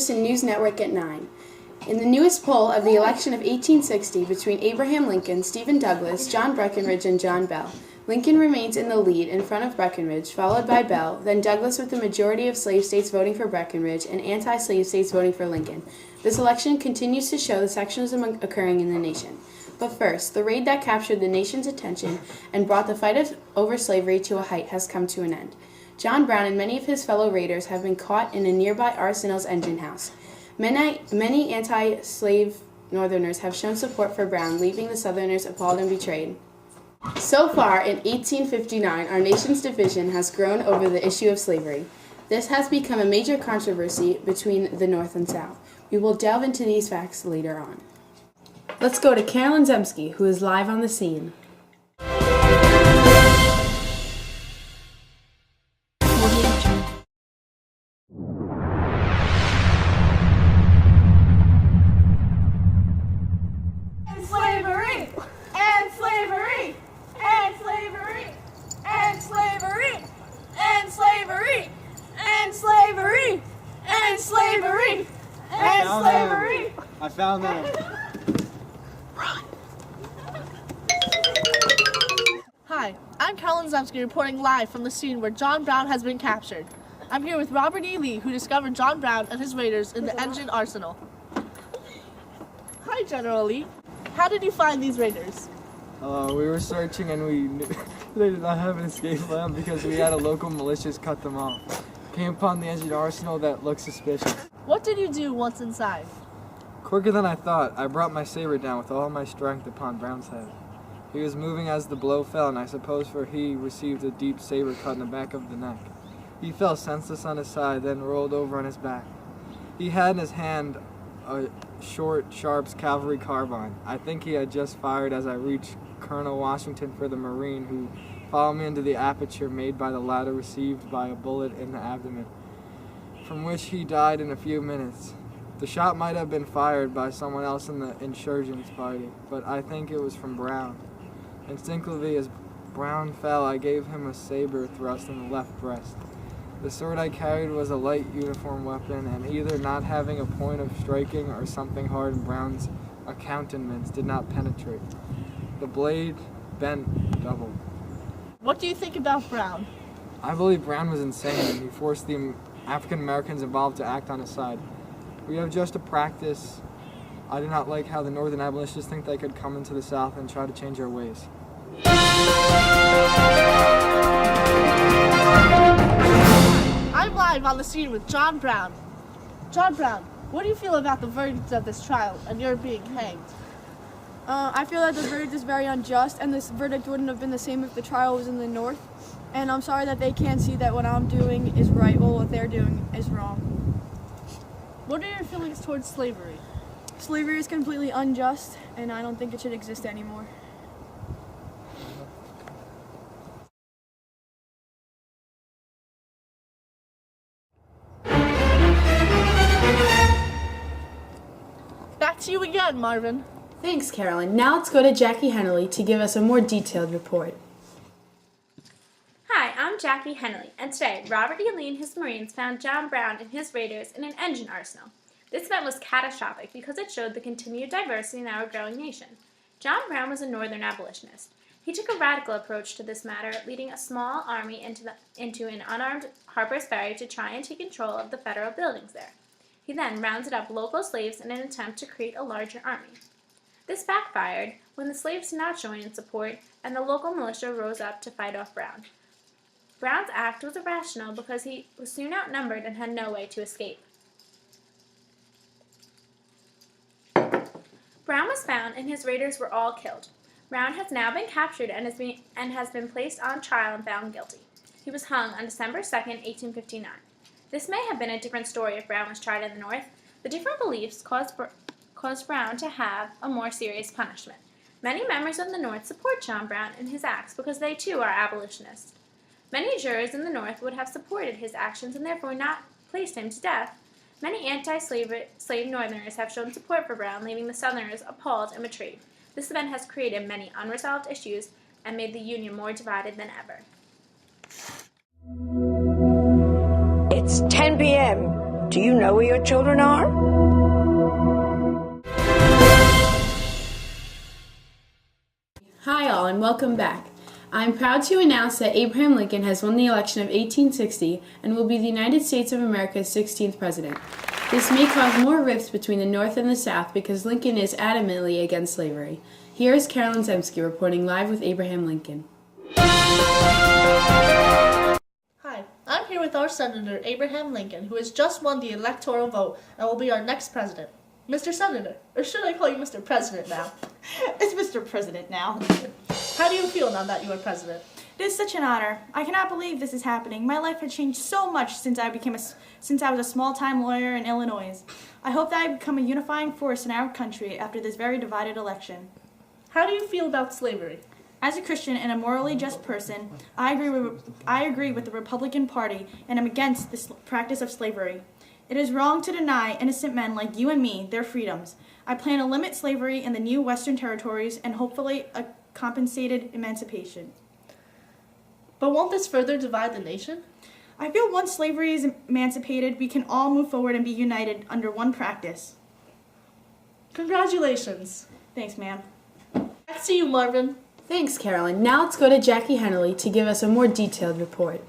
Anderson News Network at 9. In the newest poll of the election of 1860 between Abraham Lincoln, Stephen Douglas, John Breckinridge, and John Bell, Lincoln remains in the lead in front of Breckinridge, followed by Bell, then Douglas with the majority of slave states voting for Breckinridge and anti-slave states voting for Lincoln. This election continues to show the sectionalism occurring in the nation. But first, the raid that captured the nation's attention and brought the fight over slavery to a height has come to an end. John Brown and many of his fellow raiders have been caught in a nearby arsenal's engine house. Many anti-slave Northerners have shown support for Brown, leaving the Southerners appalled and betrayed. So far, in 1859, our nation's division has grown over the issue of slavery. This has become a major controversy between the North and South. We will delve into these facts later on. Let's go to Carolyn Zemsky, who is live on the scene. I found them. Run. Hi, I'm Carolyn Zemsky reporting live from the scene where John Brown has been captured. I'm here with Robert E. Lee, who discovered John Brown and his raiders in the engine arsenal. Hi, General Lee. How did you find these raiders? We were searching and we knew they did not have an escape plan because we had a local militias cut them off. Came upon the engine arsenal that looked suspicious. What did you do once inside? Quicker than I thought, I brought my saber down with all my strength upon Brown's head. He was moving as the blow fell, and I suppose for he received a deep saber cut in the back of the neck. He fell senseless on his side, then rolled over on his back. He had in his hand a short, Sharp's cavalry carbine. I think he had just fired as I reached Colonel Washington for the Marine, who followed me into the aperture made by the latter received by a bullet in the abdomen, from which he died in a few minutes. The shot might have been fired by someone else in the insurgents party, but I think it was from Brown. Instinctively, as Brown fell, I gave him a saber thrust in the left breast. The sword I carried was a light uniform weapon, and either not having a point of striking or something hard in Brown's accoutrements did not penetrate. The blade bent double. What do you think about Brown? I believe Brown was insane, and he forced the African Americans involved to act on his side. We have just a practice. I do not like how the Northern abolitionists think they could come into the South and try to change our ways. I'm live on the scene with John Brown. John Brown, what do you feel about the verdict of this trial and you're being hanged? I feel that the verdict is very unjust, and this verdict wouldn't have been the same if the trial was in the North. And I'm sorry that they can't see that what I'm doing is right while what they're doing is wrong. What are your feelings towards slavery? Slavery is completely unjust, and I don't think it should exist anymore. Back to you again, Marvin. Thanks, Carolyn. Now let's go to Jackie Hennerly to give us a more detailed report. Hi, I'm Jackie Hennerly, and today Robert E. Lee and his Marines found John Brown and his raiders in an engine arsenal. This event was catastrophic because it showed the continued diversity in our growing nation. John Brown was a Northern abolitionist. He took a radical approach to this matter, leading a small army into an unarmed Harper's Ferry to try and take control of the federal buildings there. He then rounded up local slaves in an attempt to create a larger army. This backfired when the slaves did not join in support, and the local militia rose up to fight off Brown. Brown's act was irrational because he was soon outnumbered and had no way to escape. Brown was found and his raiders were all killed. Brown has now been captured and has been placed on trial and found guilty. He was hung on December 2, 1859. This may have been a different story if Brown was tried in the North. The different beliefs caused Brown to have a more serious punishment. Many members of the North support John Brown and his acts because they too are abolitionists. Many jurors in the North would have supported his actions and therefore not placed him to death. Many anti-slave Northerners have shown support for Brown, leaving the Southerners appalled and betrayed. This event has created many unresolved issues and made the Union more divided than ever. It's 10 p.m. Do you know where your children are? Hi all and welcome back. I'm proud to announce that Abraham Lincoln has won the election of 1860 and will be the United States of America's 16th president. This may cause more rifts between the North and the South because Lincoln is adamantly against slavery. Here is Carolyn Zemsky reporting live with Abraham Lincoln. Hi, I'm here with our Senator Abraham Lincoln, who has just won the electoral vote and will be our next president. Mr. Senator, or should I call you Mr. President now? It's Mr. President now. How do you feel now that you are president? It is such an honor. I cannot believe this is happening. My life has changed so much since I was a small-time lawyer in Illinois. I hope that I become a unifying force in our country after this very divided election. How do you feel about slavery? As a Christian and a morally just person, I agree with the Republican Party and am against this practice of slavery. It is wrong to deny innocent men like you and me their freedoms. I plan to limit slavery in the new Western territories and hopefully a compensated emancipation. But won't this further divide the nation? I feel once slavery is emancipated, we can all move forward and be united under one practice. Congratulations. Thanks, ma'am. Back to you, Marvin. Thanks, Carolyn. Now let's go to Jackie Hennerly to give us a more detailed report.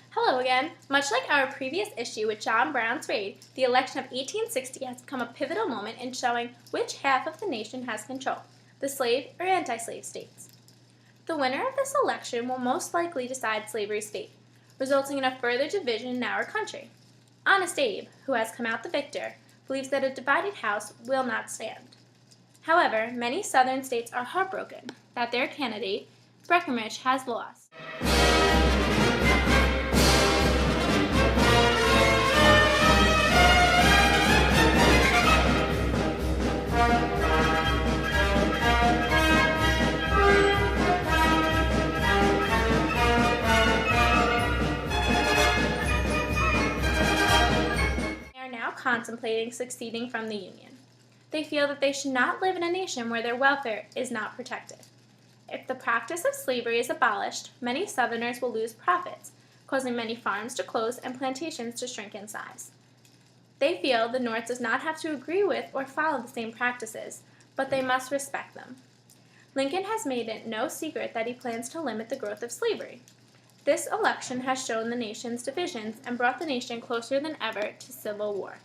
Hello again. Much like our previous issue with John Brown's raid, the election of 1860 has become a pivotal moment in showing which half of the nation has control, the slave or anti-slave states. The winner of this election will most likely decide slavery's fate, resulting in a further division in our country. Honest Abe, who has come out the victor, believes that a divided House will not stand. However, many southern states are heartbroken that their candidate, Breckinridge, has lost. They are now contemplating seceding from the Union. They feel that they should not live in a nation where their welfare is not protected. If the practice of slavery is abolished, many Southerners will lose profits, causing many farms to close and plantations to shrink in size. They feel the North does not have to agree with or follow the same practices, but they must respect them. Lincoln has made it no secret that he plans to limit the growth of slavery. This election has shown the nation's divisions and brought the nation closer than ever to civil war.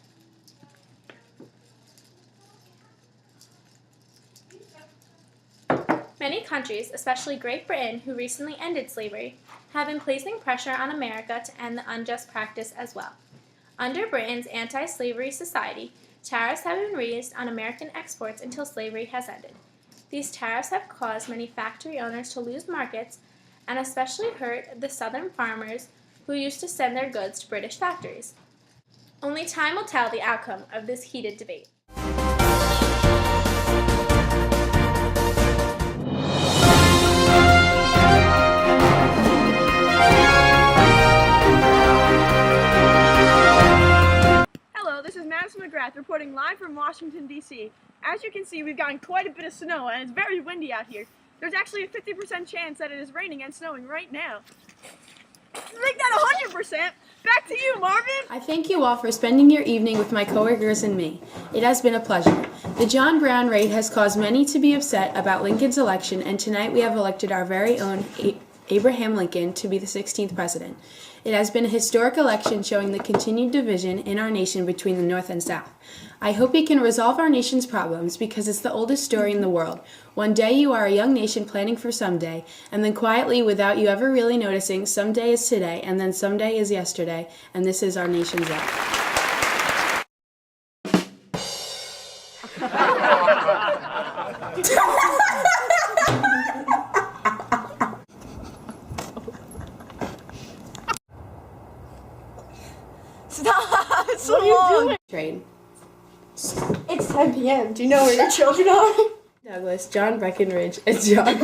Many countries, especially Great Britain, who recently ended slavery, have been placing pressure on America to end the unjust practice as well. Under Britain's anti-slavery society, tariffs have been raised on American exports until slavery has ended. These tariffs have caused many factory owners to lose markets and especially hurt the southern farmers who used to send their goods to British factories. Only time will tell the outcome of this heated debate. This is Madison McGrath reporting live from Washington, D.C. As you can see, we've gotten quite a bit of snow and it's very windy out here. There's actually a 50% chance that it is raining and snowing right now. Make that 100%! Back to you, Marvin! I thank you all for spending your evening with my coworkers and me. It has been a pleasure. The John Brown raid has caused many to be upset about Lincoln's election, and tonight we have elected our very own Abraham Lincoln to be the 16th president. It has been a historic election showing the continued division in our nation between the North and South. I hope we can resolve our nation's problems because it's the oldest story in the world. One day you are a young nation planning for someday, and then quietly, without you ever really noticing, someday is today, and then someday is yesterday, and this is our nation's life. Stop! It's so long! Trade. It's 10 p.m. Do you know where your children are? Douglas, John Breckinridge, and John Like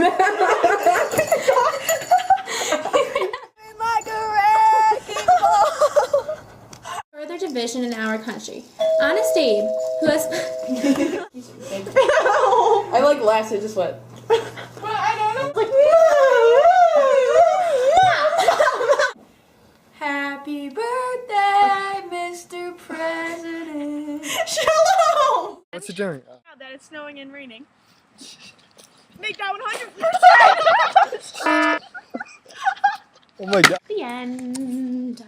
a wrecking ball! Further division in our country. Honest Abe, who has... I like laughs, it just went. Happy birthday! It's adjourned. That it's snowing and raining. Make that 100%! Oh my god. The end.